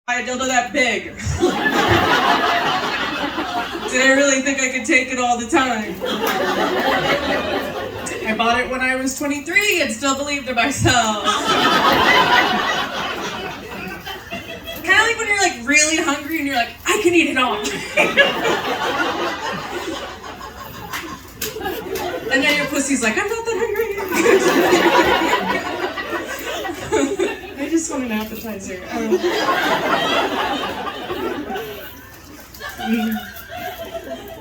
I a dildo that big. Did I really think I could take it all the time? I bought it when I was 23 and still believed in myself. Kind of like when you're like really hungry and you're like, I can eat it all. And then your pussy's like, I'm not that hungry. I just want an appetizer.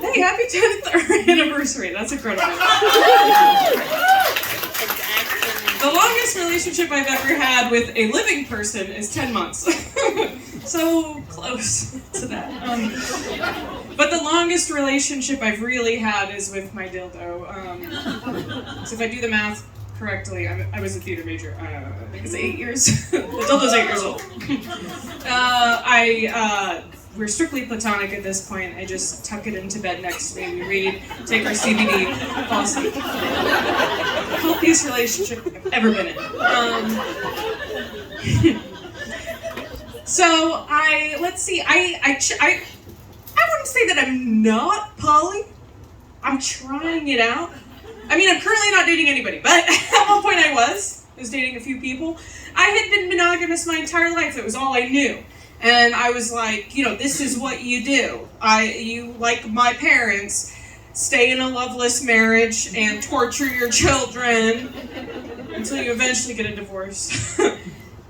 Hey, happy 10th anniversary. That's incredible. The longest relationship I've ever had with a living person is 10 months. So close to that. But the longest relationship I've really had is with my dildo. So if I do the math correctly, I was a theater major. I think it's 8 years. The dildo's 8 years old. We're strictly platonic at this point. I just tuck it into bed next to me. We read, take our CBD, fall asleep. Healthiest relationship I've ever been in. So let's see. I wouldn't say that I'm not poly. I'm trying it out. I mean, I'm currently not dating anybody, but at one point I was dating a few people. I had been monogamous my entire life. It was all I knew. And I was like, this is what you do. You, like my parents, stay in a loveless marriage and torture your children until you eventually get a divorce.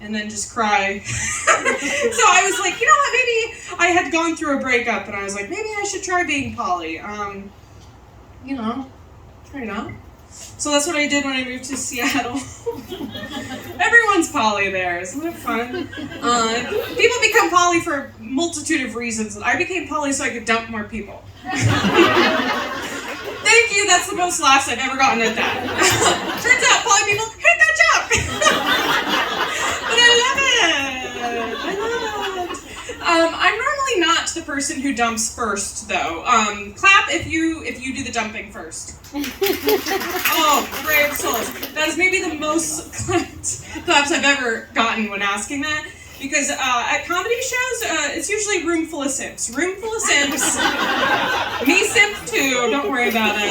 And then just cry. So I was like, you know what, maybe I had gone through a breakup and I was like, maybe I should try being poly. Try it out. So that's what I did when I moved to Seattle. Everyone's poly there, isn't it fun? People become poly for a multitude of reasons. I became poly so I could dump more people. Thank you, that's the most laughs I've ever gotten at that. Turns out poly people hate that joke. But I love it. I'm normally not the person who dumps first, though. Clap if you do the dumping first. Oh, brave souls. That is maybe the most claps I've ever gotten when asking that. Because at comedy shows, it's usually room full of simps. Room full of simps. Me simp too. Don't worry about it.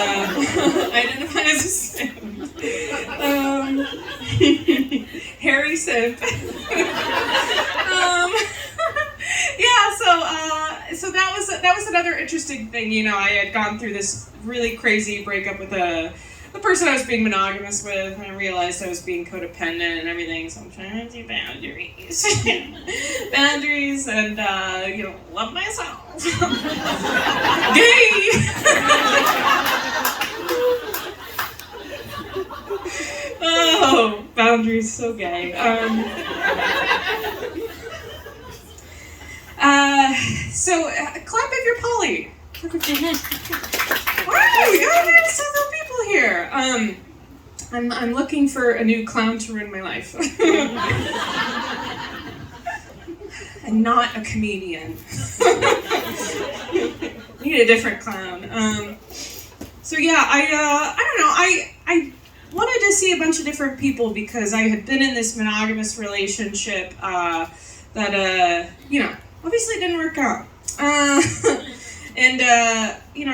I identify as a simp. Hairy simp. Yeah, so that was another interesting thing. I had gone through this really crazy breakup with the person I was being monogamous with, and I realized I was being codependent and everything, so I'm trying to do boundaries. Boundaries and, love myself. Gay! Oh, boundaries, so gay. Clap if you're poly. Wow, we got several people here. I'm looking for a new clown to ruin my life. And not a comedian. Need a different clown. I don't know. I wanted to see a bunch of different people because I had been in this monogamous relationship that obviously didn't work out.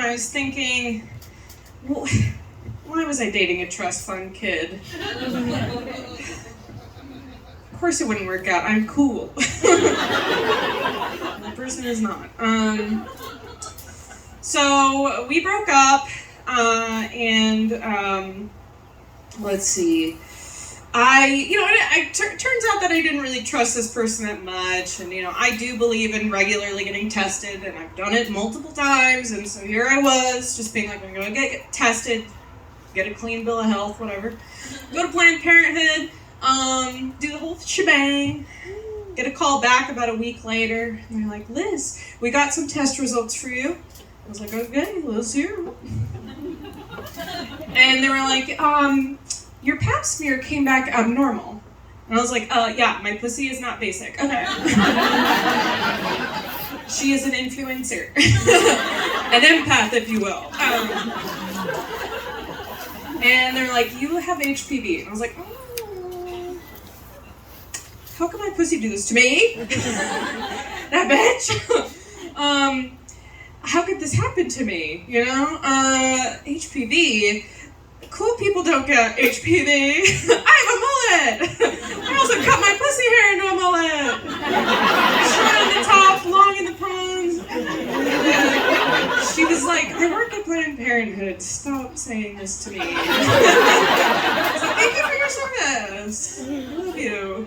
I was thinking, well, why was I dating a trust fund kid? Of course it wouldn't work out. I'm cool. The person is not. So we broke up, let's see. Turns out that I didn't really trust this person that much, and I do believe in regularly getting tested, and I've done it multiple times, and so here I was, just being like, I'm gonna get tested, get a clean bill of health, whatever, go to Planned Parenthood, do the whole shebang, get a call back about a week later, and they're like, Liz, we got some test results for you. I was like, okay, let's hear them. And they were like, your pap smear came back abnormal. And I was like, yeah, my pussy is not basic. Okay. She is an influencer. An empath, if you will. And they're like, you have HPV. And I was like, how can my pussy do this to me? bitch. How could this happen to me? You know? HPV. Cool people don't get HPV. I have a mullet. I also cut my pussy hair into a mullet. Short on the top, long in the pons. She was like, I work at Planned Parenthood. Stop saying this to me. I was like, thank you for your service. I love you.